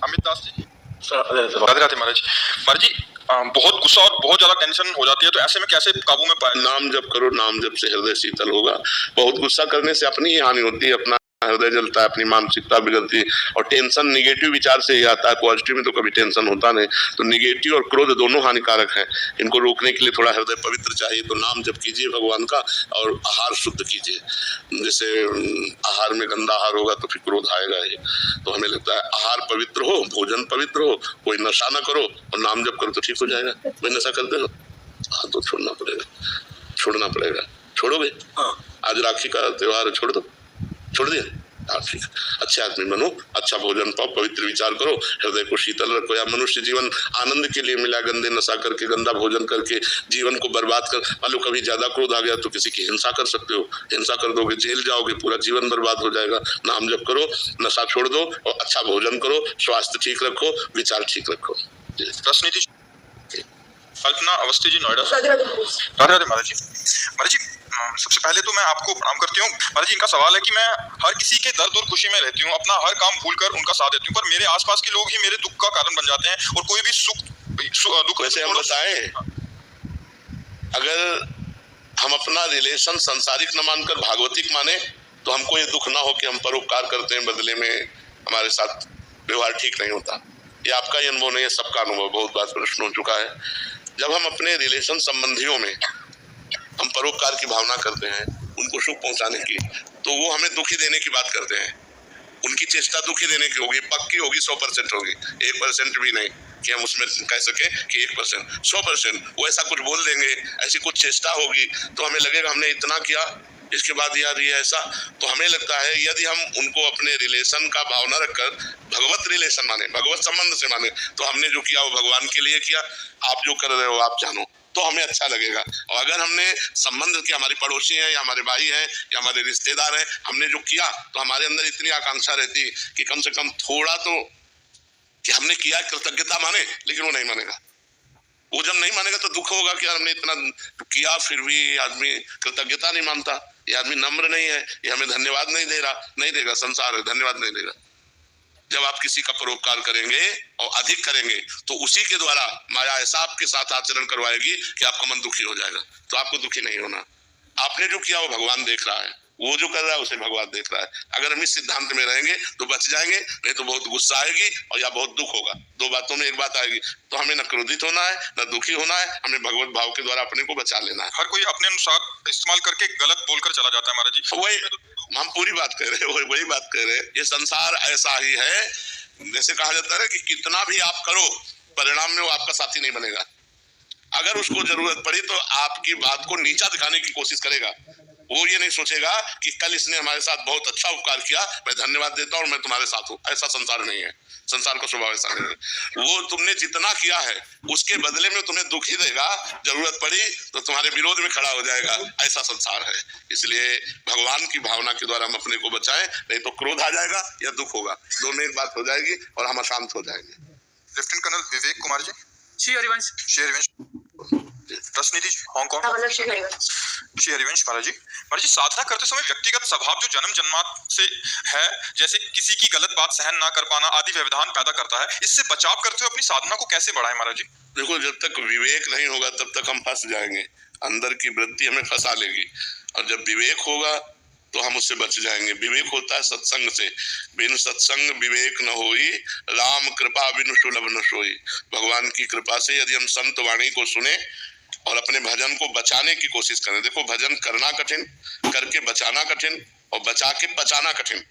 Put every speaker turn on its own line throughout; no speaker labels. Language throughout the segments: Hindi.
अमित दास जी, राधे राधे महाराज। महाराज जी, बहुत गुस्सा और बहुत ज्यादा टेंशन हो जाती है, तो ऐसे में कैसे काबू में पाए?
नाम जप करो, नाम जप से हृदय शीतल होगा। बहुत गुस्सा करने से अपनी ही हानि होती है, अपना हृदय जलता है, अपनी मानसिकता बिगड़ती है। और टेंशन निगेटिव विचार से ही आता है, पॉजिटिव में तो कभी टेंशन होता नहीं। तो निगेटिव और क्रोध दोनों हानिकारक हैं। इनको रोकने के लिए थोड़ा हृदय पवित्र चाहिए। तो नाम जप कीजिए भगवान का, और आहार शुद्ध कीजिए। जैसे आहार में गंदा आहार होगा तो फिर क्रोध आएगा ही। तो हमें लगता है आहार पवित्र हो, भोजन पवित्र हो, कोई नशा ना करो और नाम जप करो तो ठीक हो जाएगा। कोई नशा करते हो, हाँ तो छोड़ना पड़ेगा। छोड़ोगे? हाँ। आज राखी का त्योहार, छोड़ दो, छोड़ दिया? हाँ ठीक। अच्छे आदमी बनो, अच्छा भोजन पाओ, पवित्र विचार करो, हृदय को शीतल रखो। या मनुष्य जीवन आनंद के लिए मिला, गंदे नशा करके, गंदा भोजन करके जीवन को बर्बाद कर। मान लो कभी ज्यादा क्रोध आ गया तो किसी की हिंसा कर सकते हो, हिंसा कर दोगे जेल जाओगे, पूरा जीवन बर्बाद हो जाएगा। नाम जप करो, नशा छोड़ दो और अच्छा भोजन करो, स्वास्थ्य ठीक रखो, विचार ठीक रखो।
रसनीति कल्पना अवस्थी जी, नोएडा। राधे राधे महाराज जी। महाराज जी, सबसे पहले तो मैं आपको प्रणाम करती हूँ। महाराज जी, इनका सवाल है कि मैं हर किसी के दर्द और खुशी में रहती हूँ, अपना हर काम भूलकर उनका साथ देती हूँ, पर मेरे आसपास के लोग ही मेरे दुख का कारण बन जाते हैं। और कोई भी दुख
वैसे हम बताएं, अगर हम अपना रिलेशन संसारिक न मानकर भागवतिक माने तो हमको ये दुख ना हो कि हम परोपकार करते हैं, बदले में हमारे साथ व्यवहार ठीक नहीं होता। ये आपका ही अनुभव नहीं है, सबका अनुभव, बहुत बार प्रश्न हो चुका है। जब हम अपने रिलेशन संबंधियों में हम परोपकार की भावना करते हैं, उनको सुख पहुंचाने की, तो वो हमें दुखी देने की बात करते हैं। उनकी चेष्टा दुखी देने की होगी, पक्की होगी, 100% होगी, 1% भी नहीं कि हम उसमें कह सके कि 1%, 100%। वो ऐसा कुछ बोल देंगे, ऐसी कुछ चेष्टा होगी तो हमें लगेगा हमने इतना किया, इसके बाद यार ये ऐसा। तो हमें लगता है यदि हम उनको अपने रिलेशन का भावना रखकर भगवत रिलेशन माने, भगवत संबंध से माने, तो हमने जो किया वो भगवान के लिए किया, आप जो कर रहे हो आप जानो, तो हमें अच्छा लगेगा। और अगर हमने संबंध के, हमारे पड़ोसी हैं या हमारे भाई हैं या हमारे रिश्तेदार हैं, हमने जो किया तो हमारे अंदर इतनी आकांक्षा रहती कि कम से कम थोड़ा तो कि हमने किया, कृतज्ञता माने। लेकिन वो नहीं मानेगा। वो जब नहीं मानेगा तो दुख होगा कि यार हमने इतना किया फिर भी आदमी कृतज्ञता नहीं मानता, ये आदमी नम्र नहीं है, ये हमें धन्यवाद नहीं दे रहा। नहीं देगा, संसार है, धन्यवाद नहीं देगा। जब आप किसी का परोपकार करेंगे और अधिक करेंगे तो उसी के द्वारा माया ऐसा आपके साथ आचरण करवाएगी कि आपका मन दुखी हो जाएगा। तो आपको दुखी नहीं होना। आपने जो किया वो भगवान देख रहा है, वो जो कर रहा है उसे भगवान देख रहा है। अगर हम इस सिद्धांत में रहेंगे तो बच जाएंगे, नहीं तो बहुत गुस्सा आएगी और या बहुत दुख होगा। दो बातों में एक बात आएगी। तो हमें न क्रोधित होना है न दुखी होना है, हमें भगवत भाव के द्वारा अपने को बचा लेना है।
हर कोई अपने अनुसार इस्तेमाल करके गलत बोलकर चला जाता है महाराज जी।
वही हम पूरी बात कर रहे हैं, वही बात कर रहे हैं। ये संसार ऐसा ही है, जैसे कहा जाता है कि कितना भी आप करो, परिणाम में वो आपका साथी नहीं बनेगा। अगर उसको जरूरत पड़ी तो आपकी बात को नीचा दिखाने की कोशिश करेगा। वो ये नहीं सोचेगा कि कल इसने हमारे साथ बहुत अच्छा उपकार किया, मैं धन्यवाद देता हूं और मैं तुम्हारे साथ हूं। ऐसा संसार नहीं है, संसार का स्वभाव ऐसा नहीं है। वो तुमने जितना किया है उसके बदले में तुम्हें दुख ही देगा, जरूरत पड़ी तो तुम्हारे विरोध में खड़ा हो जाएगा। ऐसा संसार है। इसलिए भगवान की भावना के द्वारा हम अपने को बचाएं, नहीं तो क्रोध आ जाएगा या दुख होगा, दोनों एक बात हो जाएगी और हम अशांत हो जाएंगे।
Lieutenant colonel Vivek Kumar ji,
Shri Harivansh
रसनीति Hong Kong. Shri Harivansh महाराज जी, साधना करते समय व्यक्तिगत स्वभाव जो जन्म जन्मांतर से है, जैसे किसी की गलत बात सहन ना कर पाना आदि व्यवधान पैदा करता है, इससे बचाव करते हुए अपनी साधना को कैसे बढ़ाएं महाराज जी?
देखो, जब तक विवेक नहीं होगा तब तक हम फंस जाएंगे, अंदर की वृत्ति हमें फंसा लेगी। और जब विवेक होगा तो हम उससे बच जाएंगे। विवेक होता है सत्संग से, बिन सत्संग विवेक न होई, राम कृपा बिन सुलभ न सोई। भगवान की कृपा से यदि हम संत वाणी को सुने और अपने भजन को बचाने की कोशिश करें। देखो, भजन करना कठिन, करके बचाना कठिन, और बचा के बचाना कठिन।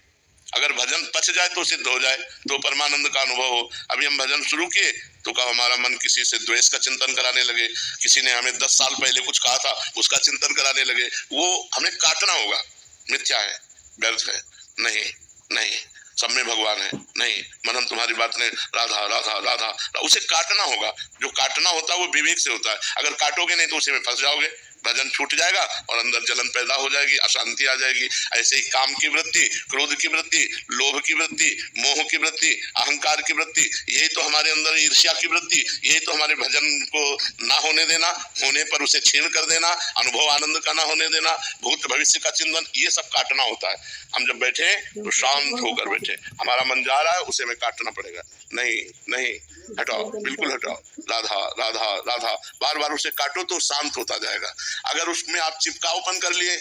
अगर भजन पच जाए तो सिद्ध हो जाए, तो परमानंद का अनुभव हो। अभी हम भजन शुरू किए तो कब हमारा मन किसी से द्वेष का चिंतन कराने लगे, किसी ने हमें 10 साल पहले कुछ कहा था उसका चिंतन कराने लगे। वो हमें काटना होगा। मिथ्या है, व्यर्थ है, नहीं, सब में भगवान है, नहीं, मनन तुम्हारी बात में राधा राधा राधा, उसे काटना होगा। जो काटना होता है वो विवेक से होता है। अगर काटोगे नहीं तो उसी में फंस जाओगे। भजन छूट जाएगा और अंदर जलन पैदा हो जाएगी, अशांति आ जाएगी। ऐसे ही काम की वृत्ति, क्रोध की वृत्ति, लोभ की वृत्ति, मोह की वृत्ति, अहंकार की वृत्ति, यही तो हमारे अंदर, ईर्ष्या की वृत्ति, यही तो हमारे भजन को ना होने देना, होने पर उसे छीन कर देना, अनुभव आनंद का ना होने देना, भूत भविष्य का चिंतन, ये सब काटना होता है। हम जब बैठे तो शांत होकर बैठे, हमारा मन जा रहा है उसे में काटना पड़ेगा, नहीं नहीं हटाओ, बिल्कुल हटाओ, राधा राधा राधा, बार बार उसे काटो तो शांत होता जाएगा। अगर उसमें आप चिपकावपन कर लिए,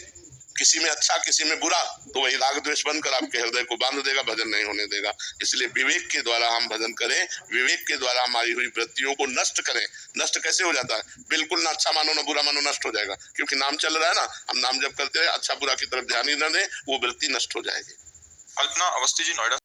किसी में अच्छा किसी में बुरा, तो वही राग द्वेष बनकर आपके हृदय को बांध देगा, भजन नहीं होने देगा। इसलिए विवेक के द्वारा हम भजन करें, विवेक के द्वारा हमारी हुई वृत्तियों को नष्ट करें। नष्ट कैसे हो जाता है? बिल्कुल ना अच्छा मानो ना बुरा मानो, नष्ट हो जाएगा। क्योंकि नाम चल रहा है ना, हम नाम जब करते रहे, अच्छा बुरा की तरफ ध्यान ही न दें, वो वृत्ति नष्ट हो जाएगी।
अल्पना अवस्थी जी, नोएडा।